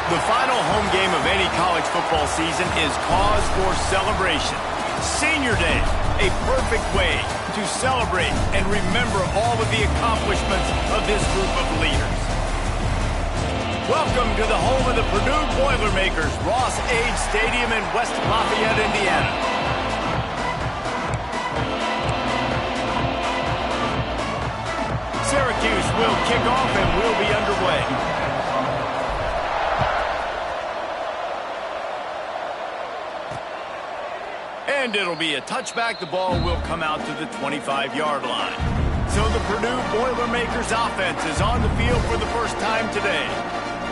The final home game of any college football season is cause for celebration. Senior Day, a perfect way to celebrate and remember all of the accomplishments of this group of leaders. Welcome to the home of the Purdue Boilermakers, Ross-Ade Stadium in West Lafayette, Indiana. Syracuse will kick off and will be underway. And it'll be a touchback. The ball will come out to the 25-yard line. So the Purdue Boilermakers offense is on the field for the first time today.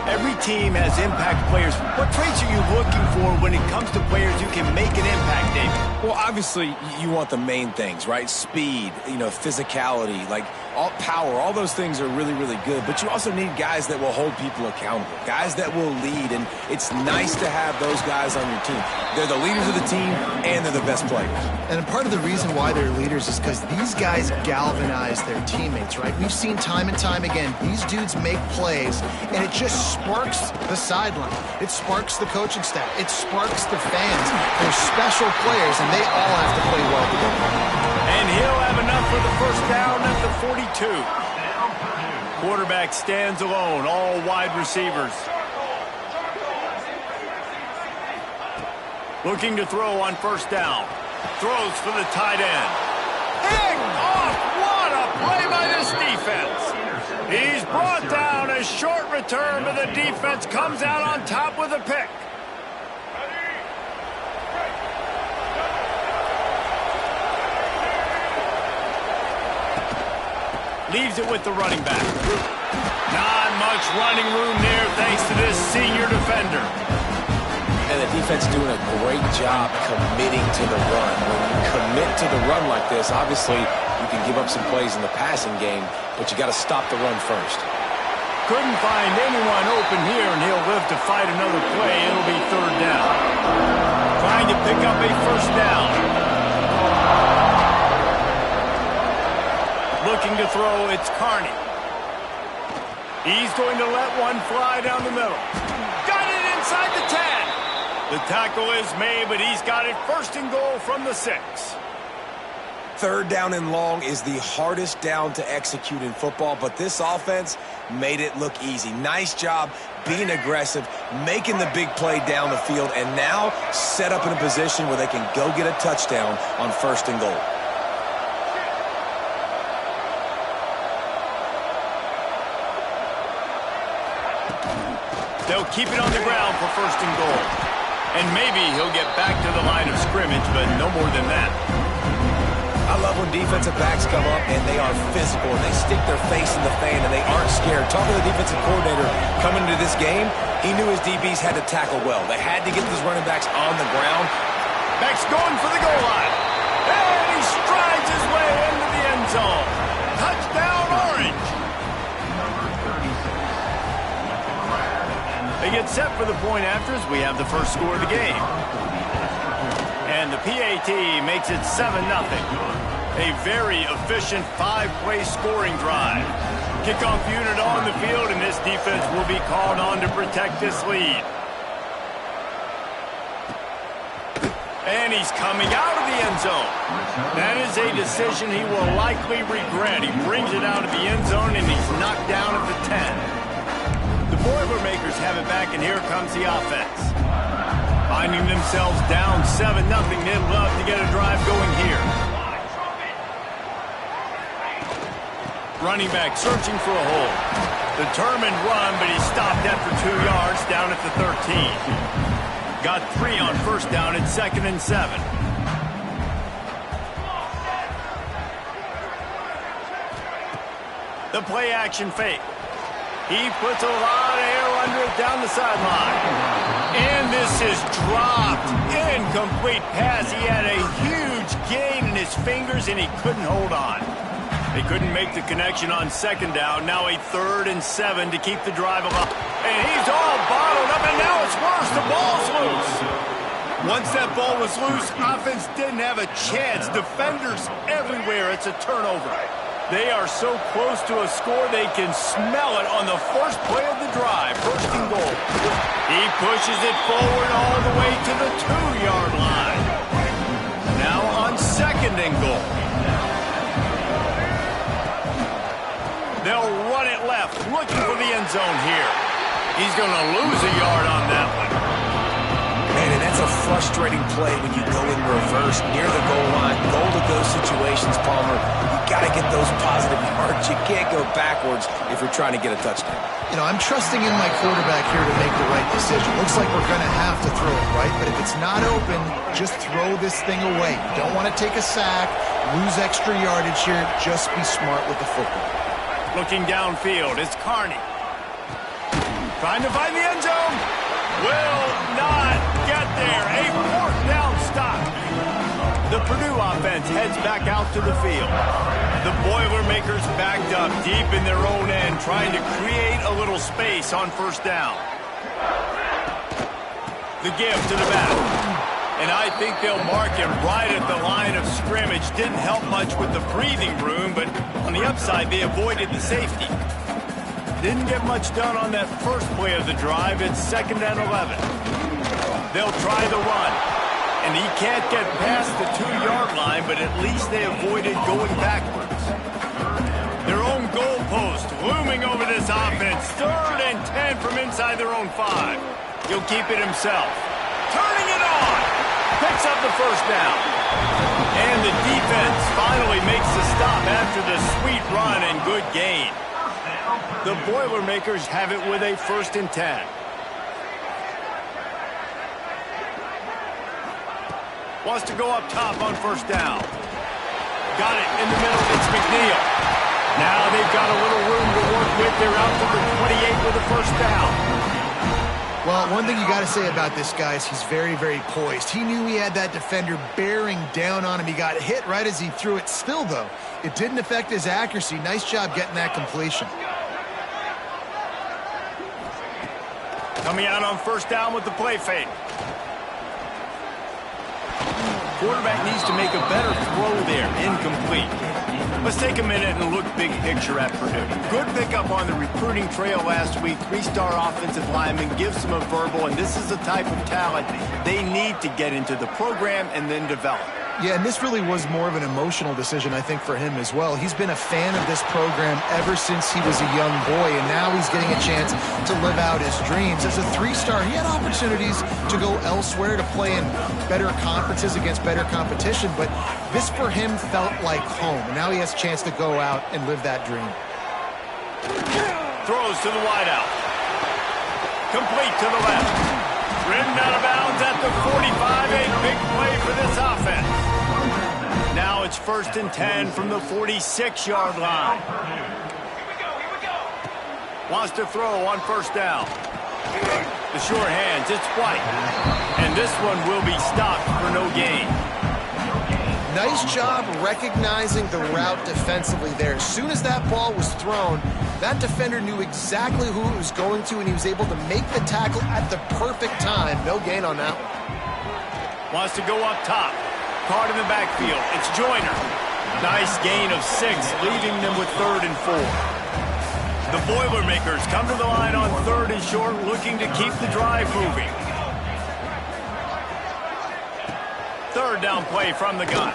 Every team has impact players. What traits are you looking for when it comes to players who can make an impact, David? Well, obviously, you want the main things, right? Speed, physicality, all power. All those things are really, really good. But you also need guys that will hold people accountable, guys that will lead. And it's nice to have those guys on your team. They're the leaders of the team, and they're the best players. And part of the reason why they're leaders is because these guys galvanize their teammates, right? We've seen time and time again, these dudes make plays, and it just sparks the sideline. It sparks the coaching staff. It sparks the fans. They're special players, and they all have to play well together. And he'll have enough for the first down at the 42. Quarterback stands alone, all wide receivers. Looking to throw on first down. Throws for the tight end. Picked off! What a play by this defense! He's brought down. A short return, but the defense comes out on top with a pick. Leaves it with the running back. Not much running room there thanks to this senior defender. And the defense doing a great job committing to the run. When you commit to the run like this, obviously you can give up some plays in the passing game, but you got to stop the run first. Couldn't find anyone open here, and he'll live to fight another play. It'll be third down. Trying to pick up a first down. Looking to throw, it's Carney. He's going to let one fly down the middle. Got it inside the 10. The tackle is made, but he's got it first and goal from the 6. Third down and long is the hardest down to execute in football, but this offense made it look easy. Nice job being aggressive, making the big play down the field, and now set up in a position where they can go get a touchdown on first and goal. They'll keep it on the ground for first and goal. And maybe he'll get back to the line of scrimmage, but no more than that. I love when defensive backs come up and they are physical and they stick their face in the fan and they aren't scared. Talking to the defensive coordinator coming into this game, he knew his DBs had to tackle well. They had to get these running backs on the ground. Back's going for the goal line. And he strides his way into the end zone. Touchdown, Orange. They get set for the point afters. We have the first score of the game. And the PAT makes it 7-0. A very efficient 5-play scoring drive. Kickoff unit on the field, and this defense will be called on to protect this lead. And he's coming out of the end zone. That is a decision he will likely regret. He brings it out of the end zone, and he's knocked down at the 10. The Boilermakers have it back, and here comes the offense. Finding themselves down 7-0, they'd love to get a drive going here. Running back searching for a hole. Determined run, but he stopped after 2 yards down at the 13. Got 3 on first down at 2nd and 7. The play action fake. He puts a lot of air under it down the sideline. And this is dropped. Incomplete pass. He had a huge gain in his fingers, and he couldn't hold on. They couldn't make the connection on second down. Now a 3rd and 7 to keep the drive alive. And he's all bottled up, and now it's worse. The ball's loose. Once that ball was loose, offense didn't have a chance. Defenders everywhere. It's a turnover. They are so close to a score they can smell it on the first play of the drive. First and goal. He pushes it forward all the way to the 2-yard line. Now on second and goal. They'll run it left, looking for the end zone here. He's going to lose a yard on that one. Man, and that's a frustrating play when you go in reverse near the goal line. Goal-to-go situations, Palmer. You got to get those positive yards. You can't go backwards if you're trying to get a touchdown. You know, I'm trusting in my quarterback here to make the right decision. Looks like we're going to have to throw it, right? But if it's not open, just throw this thing away. You don't want to take a sack, lose extra yardage here. Just be smart with the football. Looking downfield, it's Carney. Trying to find the end zone. Will not get there. A fourth down stop. The Purdue offense heads back out to the field. The Boilermakers backed up deep in their own end, trying to create a little space on first down. The give to the back. And I think they'll mark him right at the line of scrimmage. Didn't help much with the breathing room, but on the upside, they avoided the safety. Didn't get much done on that first play of the drive. It's 2nd and 11. They'll try the run. And he can't get past the 2-yard line, but at least they avoided going backwards. Their own goalpost looming over this offense. 3rd and 10 from inside their own 5. He'll keep it himself. Turning it on. Picks up the first down. And the defense finally makes the stop after the sweet run and good gain. The Boilermakers have it with a 1st and 10. Wants to go up top on first down. Got it in the middle. It's McNeil. Now they've got a little room to work with. They're out to the 28 with a first down. Well, one thing you got to say about this guy is he's very, very poised. He knew he had that defender bearing down on him. He got hit right as he threw it. Still, though, it didn't affect his accuracy. Nice job getting that completion. Coming out on first down with the play fake. Quarterback needs to make a better throw there. Incomplete. Let's take a minute and look big picture at Purdue. Good pickup on the recruiting trail last week. 3-star offensive lineman gives them a verbal, and this is the type of talent they need to get into the program and then develop. Yeah, and this really was more of an emotional decision, I think, for him as well. He's been a fan of this program ever since he was a young boy, and now he's getting a chance to live out his dreams. As a 3-star, he had opportunities to go elsewhere, to play in better conferences against better competition, but this for him felt like home, and now he has a chance to go out and live that dream. Throws to the wideout. Complete to the left. Ridden out of bounds at the 45. A big play for this offense. Now it's 1st and 10 from the 46-yard line. Wants to throw on first down. The short hands, it's White. And this one will be stopped for no gain. Nice job recognizing the route defensively there. As soon as that ball was thrown, that defender knew exactly who it was going to, and he was able to make the tackle at the perfect time. No gain on that one. Wants to go up top. Caught in the backfield. It's Joyner. Nice gain of 6, leaving them with 3rd and 4. The Boilermakers come to the line on 3rd and short, looking to keep the drive moving. 3rd down play from the gun.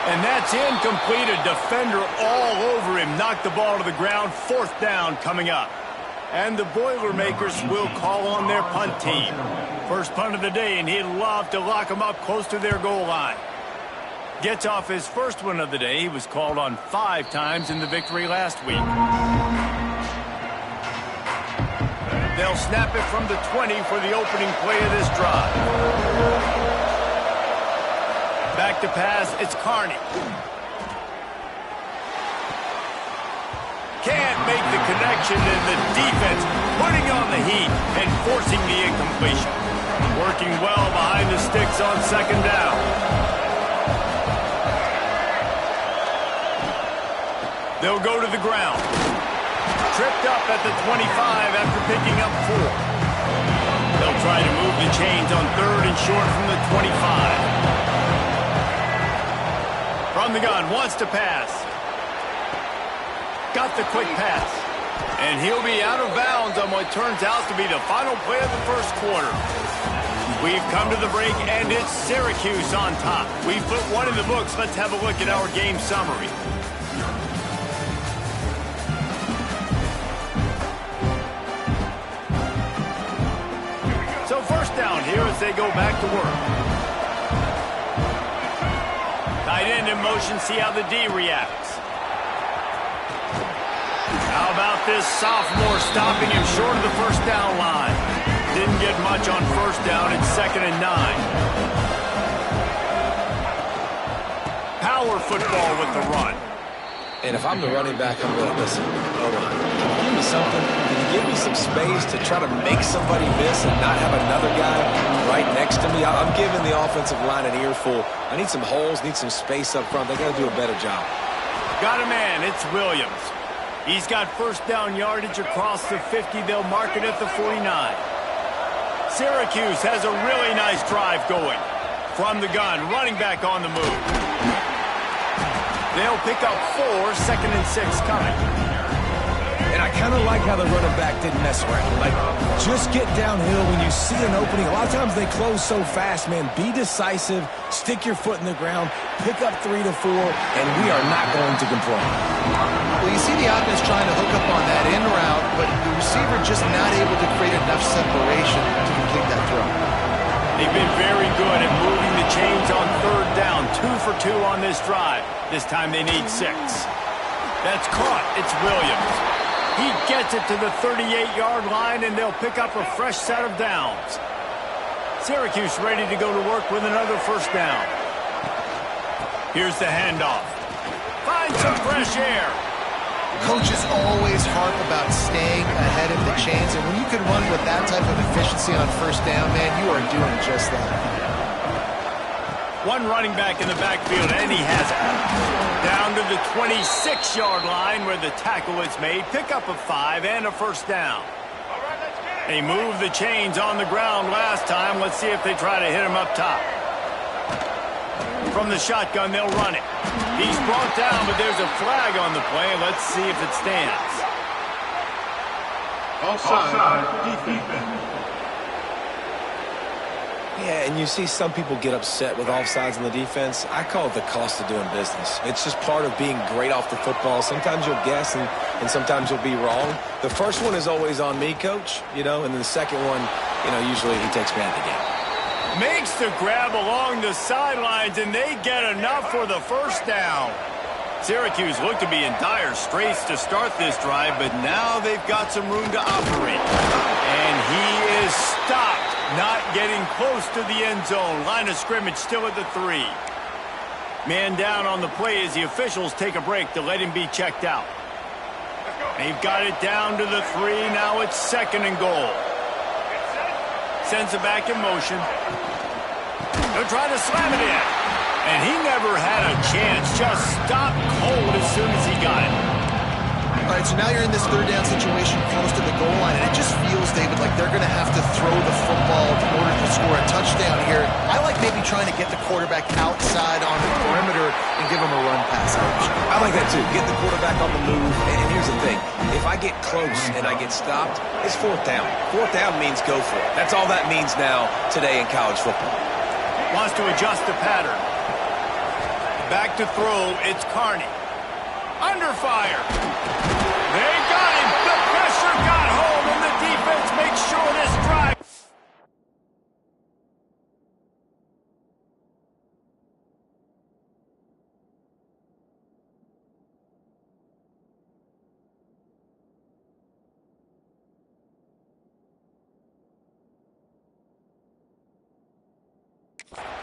And that's incomplete. A defender all over him. Knocked the ball to the ground. 4th down coming up. And the Boilermakers will call on their punt team. First punt of the day, and he'd love to lock them up close to their goal line. Gets off his first one of the day. He was called on 5 times in the victory last week. They'll snap it from the 20 for the opening play of this drive. Back to pass, it's Carney. Can't make the connection, and the defense putting on the heat and forcing the incompletion. Working well behind the sticks on 2nd down. They'll go to the ground. Tripped up at the 25 after picking up 4. They'll try to move the chains on 3rd and short from the 25. From the gun, wants to pass. Got the quick pass. And he'll be out of bounds on what turns out to be the final play of the first quarter. We've come to the break, and it's Syracuse on top. We've put one in the books. Let's have a look at our game summary. So first down here as they go back to work. Tight end in motion, see how the D reacts. How about this sophomore stopping him short of the first down line? Didn't get much on first down. It's 2nd and 9. Power football with the run. And if I'm the running back, I'm going to listen. Give me something. Can you give me some space to try to make somebody miss and not have another guy right next to me? I'm giving the offensive line an earful. I need some holes, need some space up front. They got to do a better job. Got a man. It's Williams. He's got first down yardage across the 50. They'll mark it at the 49. Syracuse has a really nice drive going. From the gun, running back on the move. They'll pick up 4, 2nd and 6 coming. And I kind of like how the running back didn't mess around. Like, just get downhill when you see an opening. A lot of times they close so fast, man. Be decisive, stick your foot in the ground, pick up 3 to 4, and we are not going to complain. Well, you see the offense trying to hook up on that in route, but the receiver just not able to create enough separation to complete that throw. They've been very good at moving the chains on third down. 2 for 2 on this drive. This time they need 6. That's caught. It's Williams. He gets it to the 38-yard line, and they'll pick up a fresh set of downs. Syracuse ready to go to work with another first down. Here's the handoff. Find some fresh air. Coaches always harp about staying ahead of the chains, and when you can run with that type of efficiency on first down, man, you are doing just that. One running back in the backfield, and he has it. Down to the 26-yard line where the tackle is made. Pick up a 5 and a first down. They moved the chains on the ground last time. Let's see if they try to hit him up top. From the shotgun, they'll run it. He's brought down, but there's a flag on the play. Let's see if it stands. Offside, defense. Yeah, and you see some people get upset with offsides in the defense. I call it the cost of doing business. It's just part of being great off the football. Sometimes you'll guess, and sometimes you'll be wrong. The first one is always on me, Coach, and then the second one, usually he takes me out of the game. Makes the grab along the sidelines, and they get enough for the first down. Syracuse looked to be in dire straits to start this drive, but now they've got some room to operate. And he is stopped, not getting close to the end zone. Line of scrimmage still at the 3. Man down on the play as the officials take a break to let him be checked out. They've got it down to the 3. Now it's 2nd and goal. Sends it back in motion. They're trying to slam it in. And he never had a chance. Just stopped cold as soon as he got it. All right, so now you're in this third down situation close to the goal line, and it just feels, David, like they're going to have to throw the football in order to score a touchdown here. I like maybe trying to get the quarterback outside on the perimeter and give him a run pass option. I like that too. Get the quarterback on the move. And here's the thing. If I get close and I get stopped, it's 4th down. 4th down means go for it. That's all that means now today in college football. Wants to adjust the pattern. Back to throw. It's Carney. Under fire. They got him. The pressure got home, and the defense makes sure this drive.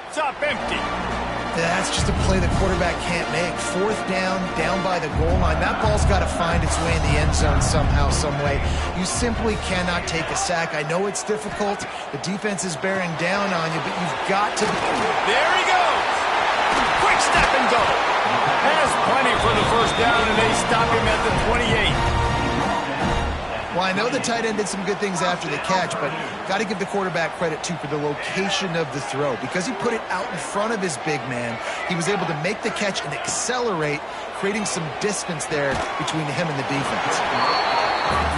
It's up empty. That's just a play the quarterback can't make. 4th down, down by the goal line. That ball's got to find its way in the end zone somehow, some way. You simply cannot take a sack. I know it's difficult. The defense is bearing down on you, but you've got to... There he goes. Quick step and go. Has plenty for the first down, and they stop him at the 28. Well, I know the tight end did some good things after the catch, but got to give the quarterback credit, too, for the location of the throw. Because he put it out in front of his big man, he was able to make the catch and accelerate, creating some distance there between him and the defense.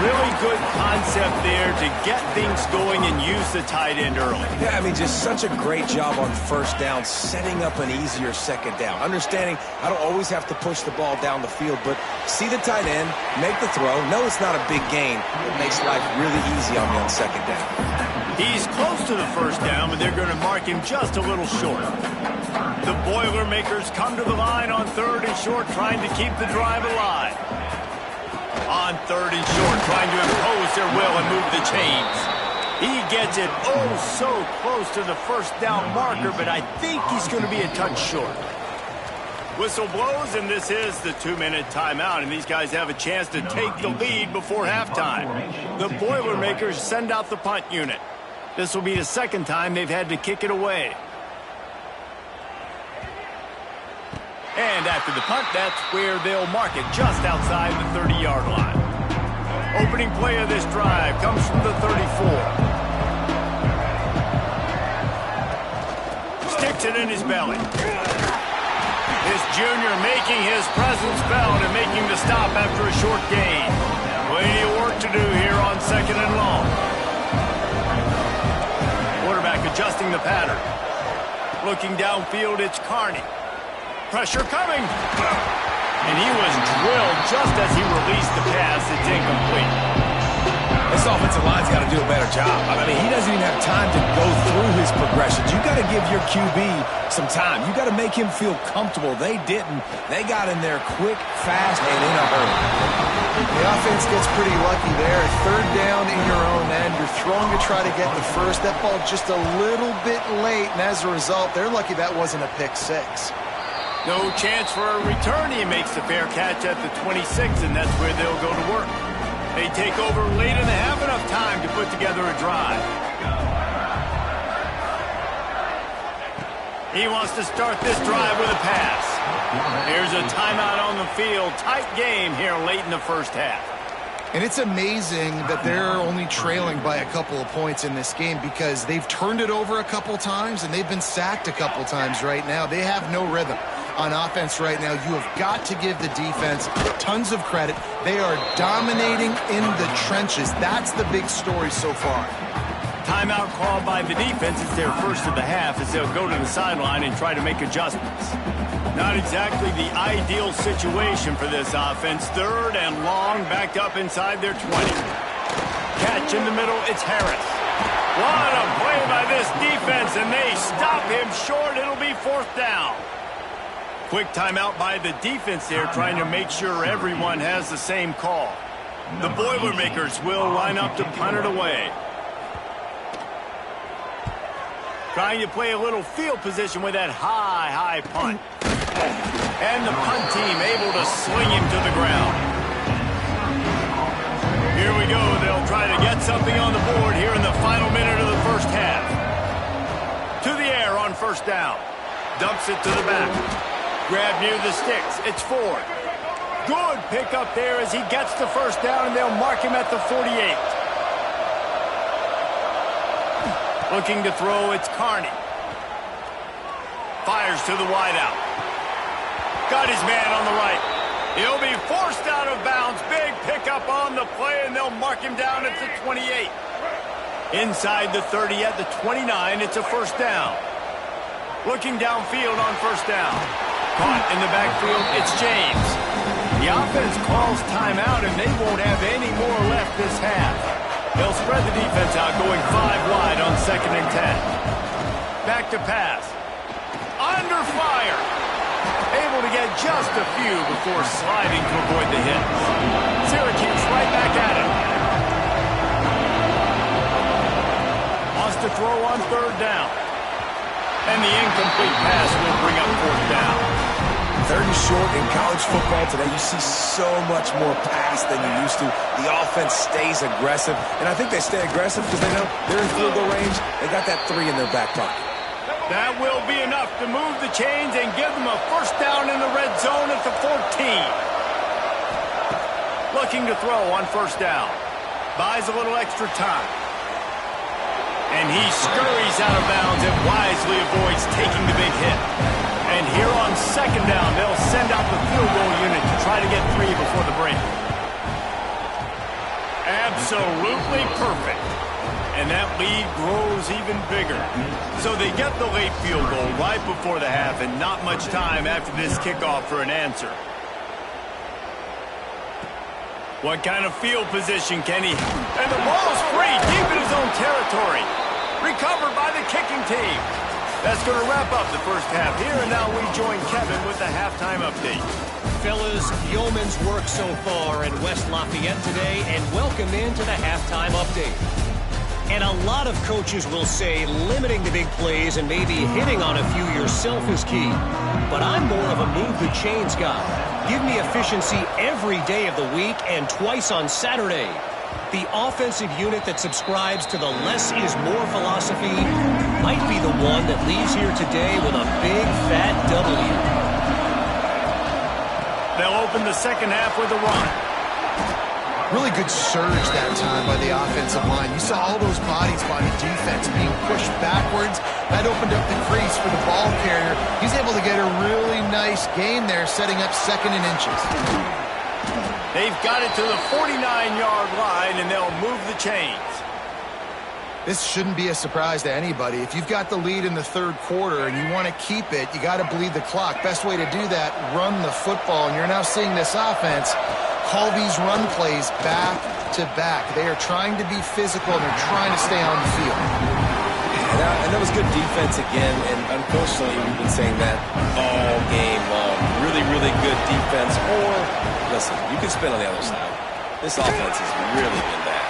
Really good concept there to get things going and use the tight end early. Yeah, I mean, just such a great job on first down, setting up an easier second down. Understanding I don't always have to push the ball down the field, but see the tight end, make the throw. No, it's not a big gain. It makes life really easy on me on second down. He's close to the first down, but they're going to mark him just a little short. The Boilermakers come to the line on 3rd and short, trying to keep the drive alive. On 3rd and short, trying to impose their will and move the chains. He gets it oh so close to the first down marker, but I think he's going to be a touch short. Whistle blows, and this is the 2-minute timeout, and these guys have a chance to take the lead before halftime. The Boilermakers send out the punt unit. This will be the second time they've had to kick it away. And after the punt, that's where they'll mark it, just outside the 30-yard line. Opening play of this drive comes from the 34. Sticks it in his belly. This junior making his presence felt and making the stop after a short gain. Plenty of work to do here on 2nd and long. Quarterback adjusting the pattern. Looking downfield, it's Carney. Pressure coming. And he was drilled just as he released the pass. It's incomplete. This offensive line's got to do a better job. I mean, he doesn't even have time to go through his progressions. You got to give your QB some time. You got to make him feel comfortable. They didn't. They got in there quick, fast, and in a hurry. The offense gets pretty lucky there. 3rd down in your own end. You're throwing to try to get the first. That ball just a little bit late, and as a result, they're lucky that wasn't a pick 6. No chance for a return. He makes the fair catch at the 26, and that's where they'll go to work. They take over late and they have enough time to put together a drive. He wants to start this drive with a pass. Here's a timeout on the field. Tight game here late in the first half. And it's amazing that they're only trailing by a couple of points in this game because they've turned it over a couple times and they've been sacked a couple times right now. They have no rhythm on offense right now. You have got to give the defense tons of credit. They are dominating in the trenches. That's the big story so far. Timeout called by the defense. It's their first of the half as they'll go to the sideline and try to make adjustments. Not exactly the ideal situation for this offense. 3rd and long, backed up inside their 20. Catch in the middle, it's Harris. What a play by this defense, and they stop him short. It'll be 4th down. Quick timeout by the defense there, trying to make sure everyone has the same call. The Boilermakers will line up to punt it away. Trying to play a little field position with that high punt. And the punt team able to sling him to the ground. Here we go. They'll try to get something on the board here in the final minute of the first half. To the air on 1st down. Dumps it to the back. Grab near the sticks. It's Ford. Good pickup there as he gets the first down, and they'll mark him at the 48. Looking to throw, it's Carney. Fires to the wideout. Got his man on the right. He'll be forced out of bounds. Big pickup on the play, and they'll mark him down at the 28. Inside the 30 at the 29, it's a 1st down. Looking downfield on 1st down. Caught in the backfield, it's James. The offense calls timeout, and they won't have any more left this half. They'll spread the defense out, going 5 wide on 2nd and 10. Back to pass. Under fire. Able to get just a few before sliding to avoid the hit. Syracuse right back at it. Wants to throw on 3rd down. And the incomplete pass will bring up 4th down. 3rd and short in college football today. You see so much more pass than you used to. The offense stays aggressive, and I think they stay aggressive because they know they're in field goal range. They got that 3 in their back pocket. That will be enough to move the chains and give them a 1st down in the red zone at the 14. Looking to throw on 1st down. Buys a little extra time. And he scurries out of bounds and wisely avoids taking the big hit. And here on 2nd down, they'll send out the field goal unit get 3 before the break. Absolutely perfect. And that lead grows even bigger. So they get the late field goal right before the half and not much time after this kickoff for an answer. What kind of field position can he? And the ball's free deep in his own territory. Recovered by the kicking team. That's going to wrap up the first half here, and now we join Kevin with the halftime update. Fellas, yeoman's work so far in West Lafayette today, and welcome into the halftime update. And a lot of coaches will say limiting the big plays and maybe hitting on a few yourself is key. But I'm more of a move the chains guy. Give me efficiency every day of the week and twice on Saturday. The offensive unit that subscribes to the less is more philosophy might be the one that leaves here today with a big fat W. They'll open the second half with a run. Really good surge that time by the offensive line. You saw all those bodies by the defense being pushed backwards. That opened up the crease for the ball carrier. He's able to get a really nice gain there, setting up second and inches. They've got it to the 49-yard line, and they'll move the chains. This shouldn't be a surprise to anybody. If you've got the lead in the third quarter and you want to keep it, you got to bleed the clock. Best way to do that, run the football. And you're now seeing this offense call these run plays back to back. They are trying to be physical, and they're trying to stay on the field. And that was good defense again, and unfortunately we've been saying that all game long. Really, really good defense. Or, listen, you can spin on the other side. This offense has really been bad.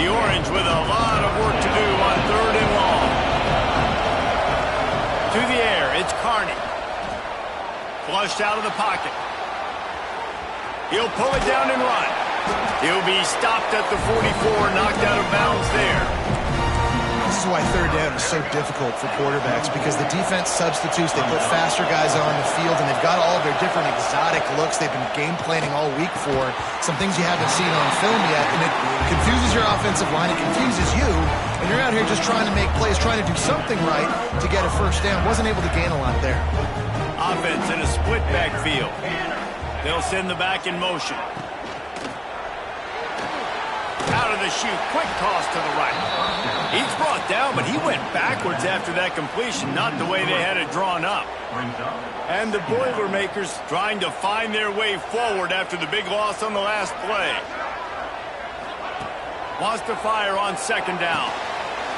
The Orange with a lot of work to do on third and long. To the air, it's Carney. Flushed out of the pocket. He'll pull it down and run. He'll be stopped at the 44, knocked out of bounds there. This is why third down is so difficult for quarterbacks, because the defense substitutes. They put faster guys on the field, and they've got all of their different exotic looks they've been game planning all week for. Some things you haven't seen on film yet, and it confuses your offensive line. It confuses you, and you're out here just trying to make plays, trying to do something right to get a first down. Wasn't able to gain a lot there. Offense in a split backfield. They'll send the back in motion. Out of the chute, quick toss to the right. He's brought down, but he went backwards after that completion, not the way they had it drawn up. And the Boilermakers trying to find their way forward after the big loss on the last play. Wants to fire on second down.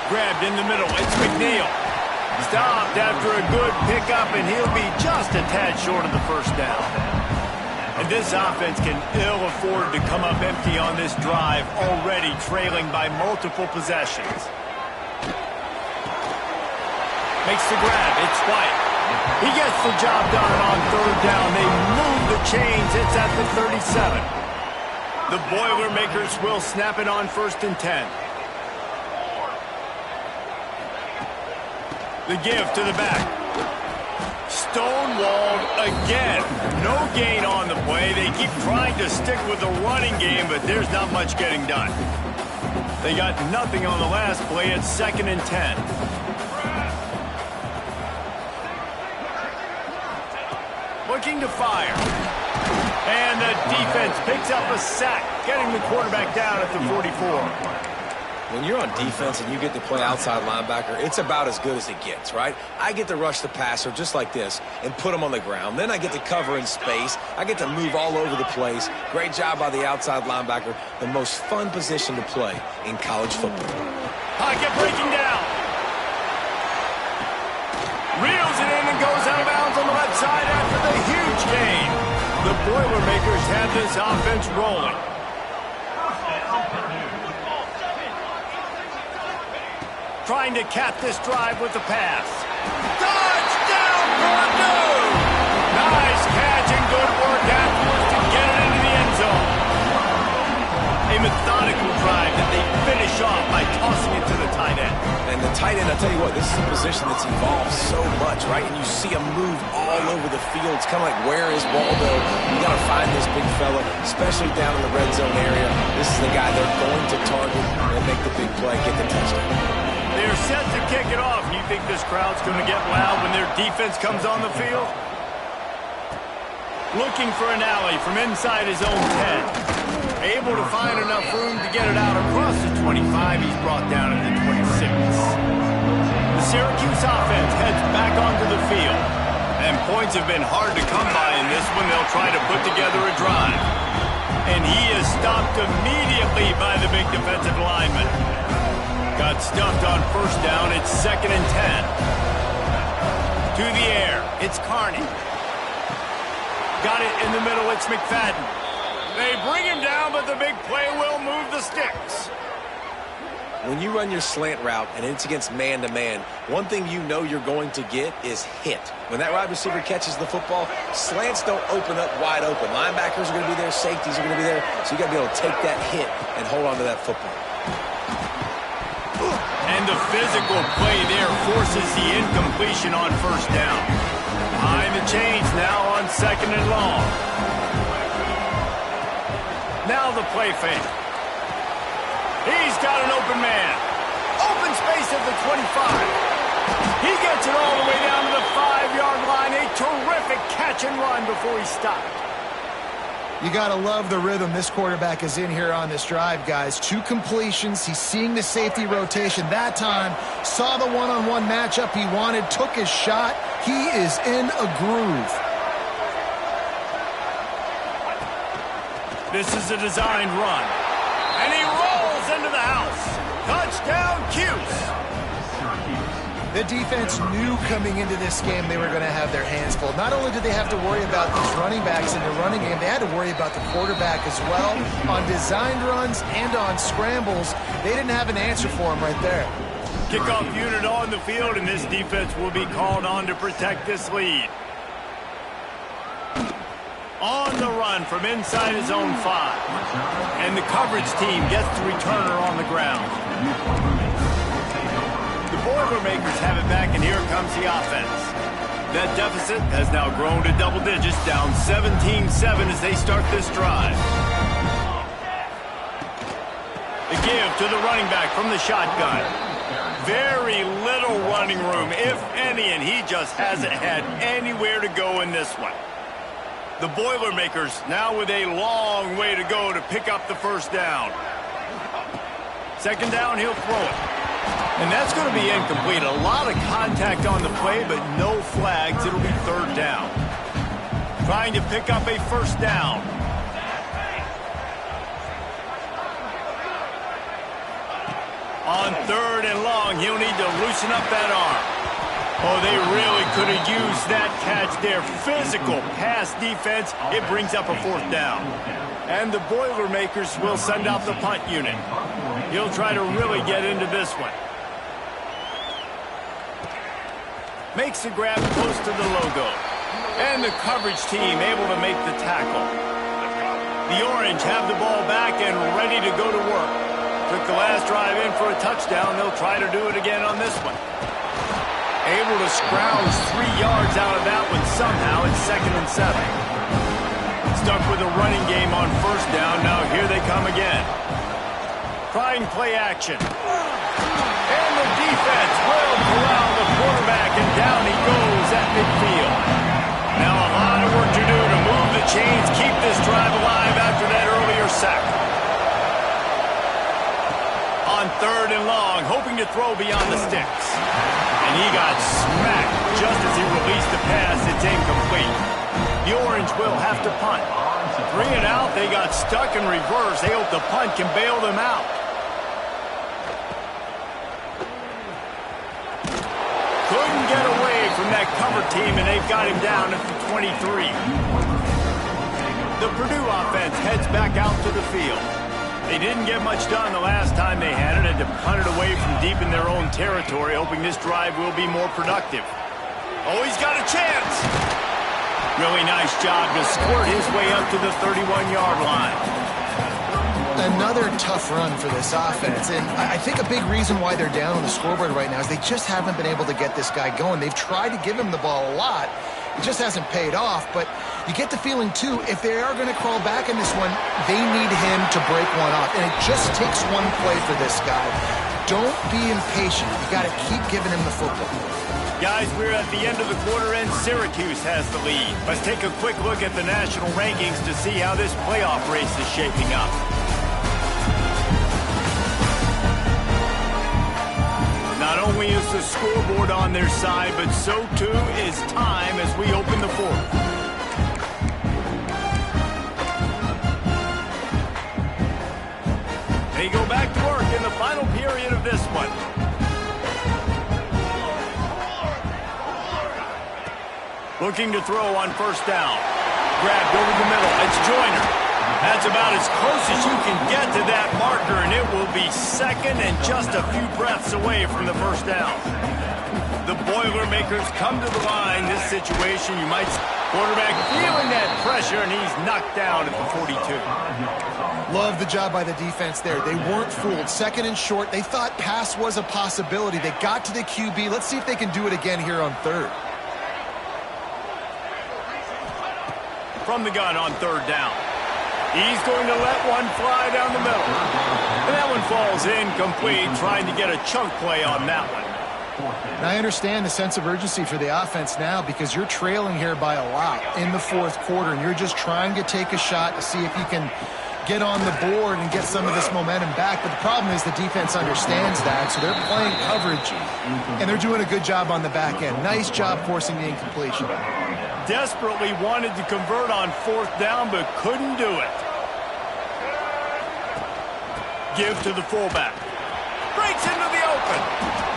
Grabbed in the middle, it's McNeil. Stopped after a good pickup, and he'll be just a tad short of the first down. And this offense can ill afford to come up empty on this drive, already trailing by multiple possessions. Makes the grab. It's White. He gets the job done on third down. They move the chains. It's at the 37. The Boilermakers will snap it on 1st and 10. The give to the back. Stonewalled again. No gain on the play. They keep trying to stick with the running game, but there's not much getting done. They got nothing on the last play. It's 2nd and 10. Looking to fire. And the defense picks up a sack, getting the quarterback down at the 44. When you're on defense and you get to play outside linebacker, it's about as good as it gets, right? I get to rush the passer just like this and put him on the ground. Then I get to cover in space. I get to move all over the place. Great job by the outside linebacker. The most fun position to play in college football. Pocket breaking down. Reels it in and goes out of bounds on the left side after the huge gain. The Boilermakers have this offense rolling. Trying to cap this drive with the pass. Touchdown, Purdue! Nice catch and good work afterwards to get it into the end zone. A methodical drive that they finish off by tossing it to the tight end. And the tight end, I'll tell you what, this is a position that's evolved so much, right? And you see him move all over the field. It's kind of like, where is Waldo? You got to find this big fella, especially down in the red zone area. This is the guy they're going to target and make the big play, get the touchdown. They're set to kick it off. You think this crowd's going to get loud when their defense comes on the field? Looking for an alley from inside his own 10. Able to find enough room to get it out across the 25. He's brought down at the 26. The Syracuse offense heads back onto the field. And points have been hard to come by in this one. They'll try to put together a drive. And he is stopped immediately by the big defensive lineman. Got stuffed on first down. It's 2nd and 10. To the air. It's Carney. Got it in the middle. It's McFadden. They bring him down, but the big play will move the sticks. When you run your slant route and it's against man-to-man, one thing you know you're going to get is hit. When that wide receiver catches the football, slants don't open up wide open. Linebackers are going to be there. Safeties are going to be there. So you got to be able to take that hit and hold on to that football. And the physical play there forces the incompletion on first down. Behind the chains now on 2nd and long. Now the play fake. He's got an open man. Open space at the 25. He gets it all the way down to the 5-yard line. A terrific catch and run before he stopped. You got to love the rhythm this quarterback is in here on this drive, guys. 2 completions. He's seeing the safety rotation that time. Saw the one-on-one matchup he wanted. Took his shot. He is in a groove. This is a designed run. And he rolls into the house. Touchdown, Cuse. The defense knew coming into this game they were going to have their hands full. Not only did they have to worry about these running backs in the running game, they had to worry about the quarterback as well. On designed runs and on scrambles, they didn't have an answer for him right there. Kickoff unit on the field, and this defense will be called on to protect this lead. On the run from inside his own 5. And the coverage team gets the returner on the ground. The Boilermakers have it back, and here comes the offense. That deficit has now grown to double digits, down 17-7 as they start this drive. The give to the running back from the shotgun. Very little running room, if any, and he just hasn't had anywhere to go in this one. The Boilermakers now with a long way to go to pick up the first down. 2nd down, he'll throw it. And that's going to be incomplete. A lot of contact on the play, but no flags. It'll be 3rd down. Trying to pick up a first down. On 3rd and long, he'll need to loosen up that arm. Oh, they really could have used that catch there. Physical pass defense. It brings up a 4th down. And the Boilermakers will send out the punt unit. He'll try to really get into this one. Makes the grab close to the logo. And the coverage team able to make the tackle. The Orange have the ball back and ready to go to work. Took the last drive in for a touchdown. They'll try to do it again on this one. Able to scrounge 3 yards out of that one somehow. It's 2nd and 7. Stuck with a running game on first down. Now here they come again. Trying play action. And the defense will corral the quarterback, and down he goes at midfield. Now a lot of work to do to move the chains, keep this drive alive after that earlier sack. On 3rd and long, hoping to throw beyond the sticks. And he got smacked just as he released the pass. It's incomplete. The Orange will have to punt. 3 and out, they got stuck in reverse. They hope the punt can bail them out. Couldn't get away from that cover team, and they've got him down at the 23. The Purdue offense heads back out to the field. They didn't get much done the last time they had it, and to punt it away from deep in their own territory, hoping this drive will be more productive. Oh, he's got a chance. Really nice job to squirt his way up to the 31-yard line. Another tough run for this offense, and I think a big reason why they're down on the scoreboard right now is they just haven't been able to get this guy going. They've tried to give him the ball a lot. It just hasn't paid off, but you get the feeling, too, if they are going to crawl back in this one, they need him to break one off, and it just takes one play for this guy. Don't be impatient. You got to keep giving him the football. Guys, we're at the end of the quarter, and Syracuse has the lead. Let's take a quick look at the national rankings to see how this playoff race is shaping up. Not only is the scoreboard on their side, but so too is time as we open the fourth. They go back to work in the final period of this one. Looking to throw on first down. Grabbed over the middle. It's Joyner. That's about as close as you can get to that marker, and it will be second and just a few breaths away from the first down. The Boilermakers come to the line. This situation, you might see quarterback feeling that pressure, and he's knocked down at the 42. Love the job by the defense there. They weren't fooled. Second and short. They thought pass was a possibility. They got to the QB. Let's see if they can do it again here on third. From the gun on third down. He's going to let one fly down the middle. And that one falls incomplete, trying to get a chunk play on that one. And I understand the sense of urgency for the offense now because you're trailing here by a lot in the fourth quarter, and you're just trying to take a shot to see if you can get on the board and get some of this momentum back. But the problem is the defense understands that, so they're playing coverage, and they're doing a good job on the back end. Nice job forcing the incompletion. Desperately wanted to convert on fourth down, but couldn't do it. Give to the fullback. Breaks into the open.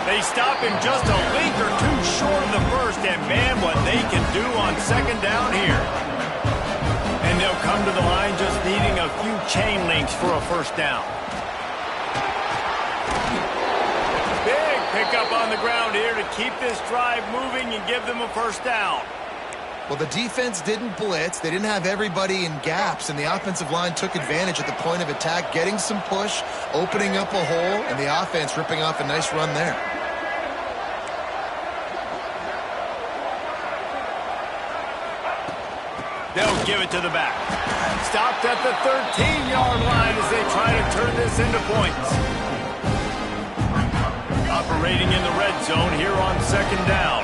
They stop him just a link or two short of the first, and man, what they can do on second down here. And they'll come to the line just needing a few chain links for a first down. Big pickup on the ground here to keep this drive moving and give them a first down. Well, the defense didn't blitz. They didn't have everybody in gaps, and the offensive line took advantage at the point of attack, getting some push, opening up a hole, and the offense ripping off a nice run there. They'll give it to the back. Stopped at the 13-yard line as they try to turn this into points. Operating in the red zone here on second down.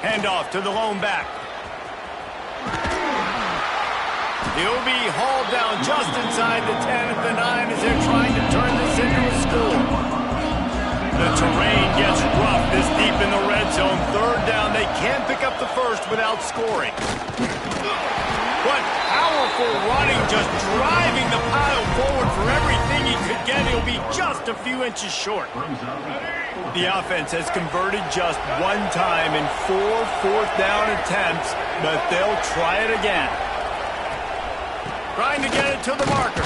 Handoff to the lone back. He'll be hauled down just inside the 10 at the 9 as they're trying to turn this into a score. The terrain gets rough this deep in the red zone. Third down, they can't pick up the first without scoring. What powerful running, just driving the pile forward for everything he could get. He'll be just a few inches short. The offense has converted just one time in 4 fourth down attempts, but they'll try it again. Trying to get it to the marker.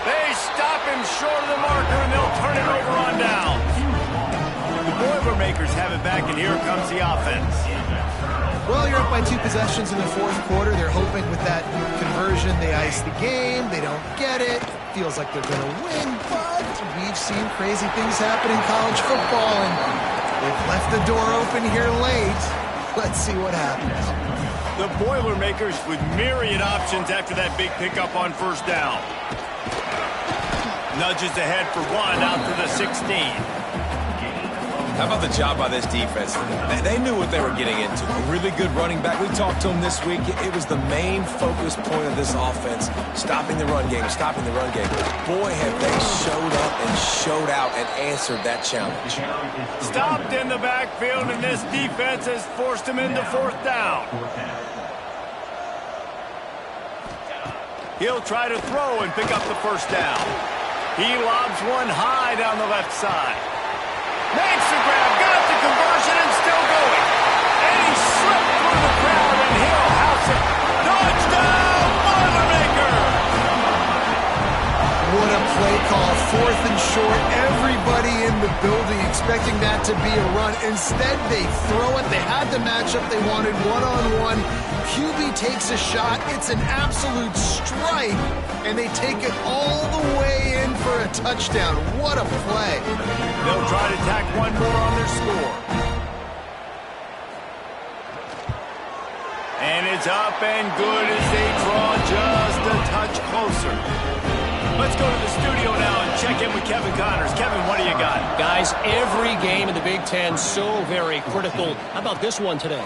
They stop him short of the marker, and they'll turn it over on down. The Boilermakers have it back, and here comes the offense. Well, you're up by 2 possessions in the fourth quarter. They're hoping with that conversion they ice the game. They don't get it. Feels like they're going to win, but we've seen crazy things happen in college football, and they've left the door open here late. Let's see what happens. The Boilermakers with myriad options after that big pickup on first down. Nudges ahead for one out to the 16. How about the job by this defense? They knew what they were getting into. A really good running back. We talked to him this week. It was the main focus point of this offense. Stopping the run game, stopping the run game. Boy, have they showed up and showed out and answered that challenge. Stopped in the backfield, and this defense has forced him into fourth down. He'll try to throw and pick up the first down. He lobs one high down the left side. Makes the grab, got the conversion, and still going. And he slipped through the crowd, and he'll house it. Touchdown, Boilermaker! What a play call. Fourth and short. Everybody in the building expecting that to be a run. Instead, they throw it. They had the matchup they wanted, one-on-one. QB takes a shot. It's an absolute strike, and they take it all the way in for a touchdown. What a play. They'll try to tack one more on their score. And it's up and good as they draw just a touch closer. Let's go to the studio now and check in with Kevin Connors. Kevin, what do you got? Guys, every game in the Big Ten so very critical. How about this one today?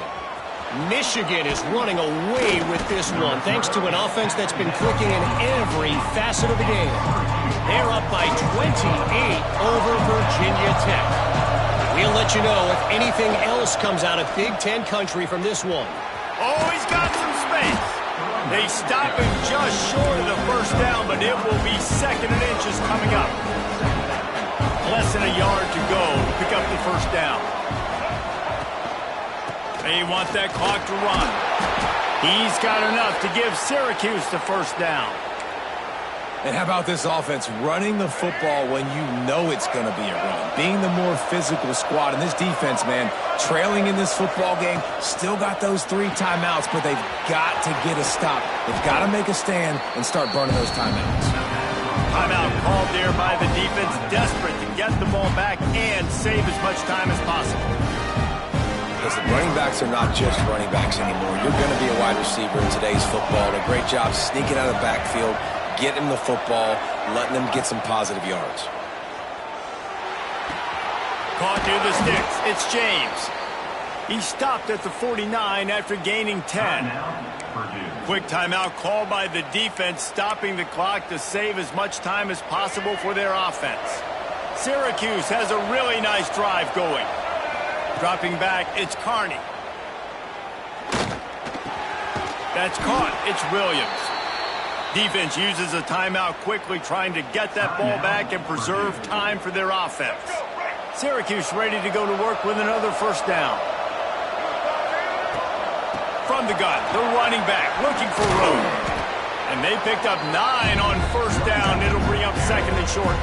Michigan is running away with this one thanks to an offense that's been clicking in every facet of the game. They're up by 28 over Virginia Tech. We'll let you know if anything else comes out of Big Ten country from this one. Oh, he's got some space. They stop him just short of the first down, but it will be 2nd and inches coming up. Less than a yard to go to pick up the first down. They want that clock to run. He's got enough to give Syracuse the first down. And how about this offense running the football when you know it's going to be a run? Being the more physical squad. And this defense, man, trailing in this football game, still got those 3 timeouts, but they've got to get a stop. They've got to make a stand and start burning those timeouts. Timeout called there by the defense, desperate to get the ball back and save as much time as possible. Listen, running backs are not just running backs anymore. You're going to be a wide receiver in today's football. A great job sneaking out of the backfield, getting the football, letting them get some positive yards. Caught near the sticks. It's James. He stopped at the 49 after gaining 10. Quick timeout called by the defense, stopping the clock to save as much time as possible for their offense. Syracuse has a really nice drive going. Dropping back, it's Carney. That's caught. It's Williams. Defense uses a timeout quickly, trying to get that ball back and preserve time for their offense. Syracuse ready to go to work with another first down. From the gun, the running back looking for room. And they picked up 9 on first down. It'll bring up 2nd and short.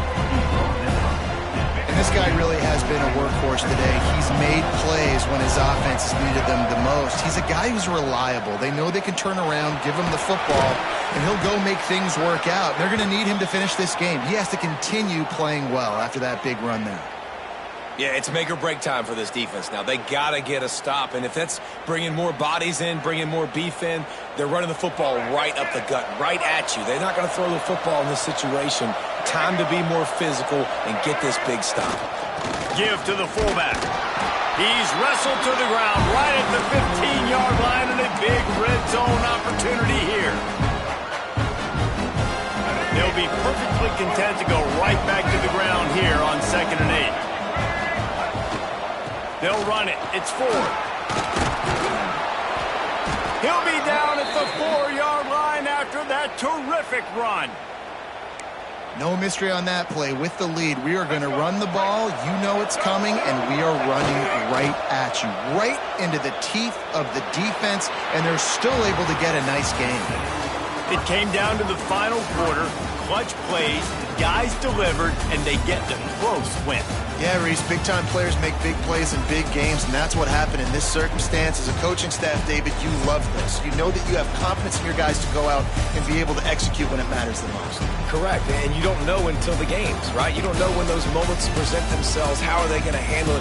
This guy really has been a workhorse today. He's made plays when his offense has needed them the most. He's a guy who's reliable. They know they can turn around, give him the football, and he'll go make things work out. They're going to need him to finish this game. He has to continue playing well after that big run there. Yeah, it's make or break time for this defense now. They got to get a stop, and if that's bringing more bodies in, bringing more beef in, they're running the football right up the gut, right at you. They're not going to throw the football in this situation. Time to be more physical and get this big stop. Give to the fullback. He's wrestled to the ground right at the 15-yard line, and a big red zone opportunity here. They'll be perfectly content to go right back to the ground here on 2nd and 8. They'll run it. It's Ford. He'll be down at the 4-yard line after that terrific run. No mystery on that play. With the lead, we are going to run the ball. You know it's coming, and we are running right at you, right into the teeth of the defense, and they're still able to get a nice game. It came down to the final quarter. Clutch plays, guys delivered, and they get the close win. Yeah, Reese, big-time players make big plays in big games, and that's what happened in this circumstance. As a coaching staff, David, you love this. You know that you have confidence in your guys to go out and be able to execute when it matters the most. Correct, and you don't know until the games, right? You don't know when those moments present themselves. How are they going to handle it?